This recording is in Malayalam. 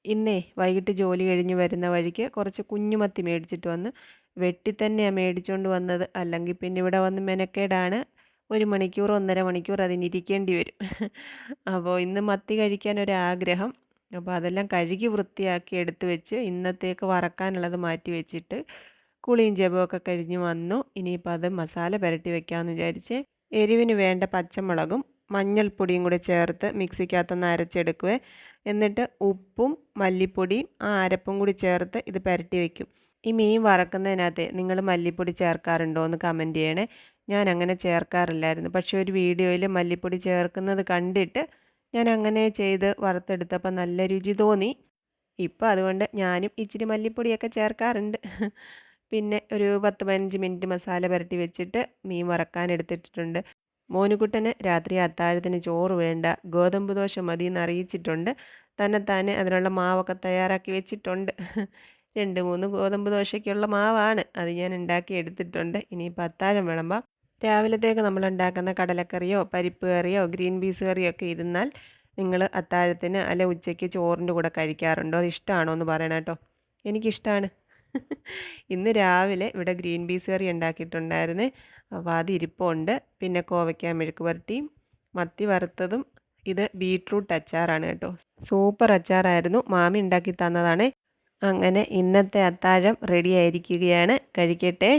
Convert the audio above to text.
ഇന്നേ വൈകിട്ട് ജോലി കഴിഞ്ഞ് വരുന്ന വഴിക്ക് കുറച്ച് കുഞ്ഞുമത്തി മേടിച്ചിട്ട് വന്ന് വെട്ടി തന്നെയാണ് മേടിച്ചുകൊണ്ട് വന്നത്. അല്ലെങ്കിൽ പിന്നെ ഇവിടെ വന്ന് മെനക്കേടാണ്. 1 മണിക്കൂർ 1.5 മണിക്കൂർ അതിനിരിക്കേണ്ടി വരും. അപ്പോൾ ഇന്ന് മത്തി കഴിക്കാൻ ഒരാഗ്രഹം. അപ്പോൾ അതെല്ലാം കഴുകി വൃത്തിയാക്കി എടുത്ത് വെച്ച് ഇന്നത്തേക്ക് വറക്കാനുള്ളത് മാറ്റി വെച്ചിട്ട് കുളിയും ജപമൊക്കെ കഴിഞ്ഞ് വന്നു. ഇനിയിപ്പോൾ അത് മസാല പുരട്ടി വെക്കാമെന്ന് വിചാരിച്ച് എരിവിന് വേണ്ട പച്ചമുളകും മഞ്ഞൾപ്പൊടിയും കൂടെ ചേർത്ത് മിക്സിക്കകത്തൊന്ന് അരച്ചെടുക്കുവേ. എന്നിട്ട് ഉപ്പും മല്ലിപ്പൊടിയും ആ അരപ്പും കൂടി ചേർത്ത് ഇത് പുരട്ടി വയ്ക്കും. ഈ മീൻ വറക്കുന്നതിനകത്ത് നിങ്ങൾ മല്ലിപ്പൊടി ചേർക്കാറുണ്ടോ എന്ന് കമൻറ്റ് ചെയ്യണേ. ഞാൻ അങ്ങനെ ചേർക്കാറില്ലായിരുന്നു. പക്ഷേ ഒരു വീഡിയോയിൽ മല്ലിപ്പൊടി ചേർക്കുന്നത് കണ്ടിട്ട് ഞാൻ അങ്ങനെ ചെയ്ത് വറുത്തെടുത്തപ്പോൾ നല്ല രുചി തോന്നി. ഇപ്പോൾ അതുകൊണ്ട് ഞാനും ഇച്ചിരി മല്ലിപ്പൊടിയൊക്കെ ചേർക്കാറുണ്ട്. പിന്നെ ഒരു 10-15 മിനിറ്റ് മസാല പുരട്ടി വെച്ചിട്ട് മീൻ വറക്കാൻ എടുത്തിട്ടിട്ടുണ്ട്. മോനുകുട്ടന് രാത്രി അത്താഴത്തിന് ചോറ് വേണ്ട, ഗോതമ്പ് ദോശ മതി എന്ന് അറിയിച്ചിട്ടുണ്ട്. തന്നെത്താനെ അതിനുള്ള മാവൊക്കെ തയ്യാറാക്കി വെച്ചിട്ടുണ്ട്. 2-3 ഗോതമ്പ് ദോശയ്ക്കുള്ള മാവാണ് അത്, ഞാൻ ഉണ്ടാക്കി എടുത്തിട്ടുണ്ട്. ഇനിയിപ്പോൾ അത്താഴം വിളമ്പാം. രാവിലത്തേക്ക് നമ്മൾ ഉണ്ടാക്കുന്ന കടലക്കറിയോ പരിപ്പ് കറിയോ ഗ്രീൻ പീസ് കറിയോ ഒക്കെ ഇരുന്നാൽ നിങ്ങൾ അത്താഴത്തിന് അല്ലെ ഉച്ചയ്ക്ക് ചോറിൻ്റെ കൂടെ കഴിക്കാറുണ്ടോ? അത് ഇഷ്ടമാണോ എന്ന് പറയണം കേട്ടോ. എനിക്കിഷ്ടമാണ്. ഇന്ന് രാവിലെ ഇവിടെ ഗ്രീൻ പീസ് കറി ഉണ്ടാക്കിയിട്ടുണ്ടായിരുന്നേ. അപ്പോൾ അത് ഇരിപ്പുണ്ട്. പിന്നെ കോവയ്ക്ക മെഴുക്ക് പുരട്ടിയും മത്തി വറുത്തതും. ഇത് ബീട്രൂട്ട് അച്ചാറാണ് കേട്ടോ. സൂപ്പർ അച്ചാറായിരുന്നു. മാമി ഉണ്ടാക്കി തന്നതാണ്. അങ്ങനെ ഇന്നത്തെ അത്താഴം റെഡി ആയിരിക്കുകയാണ്. കഴിക്കട്ടെ.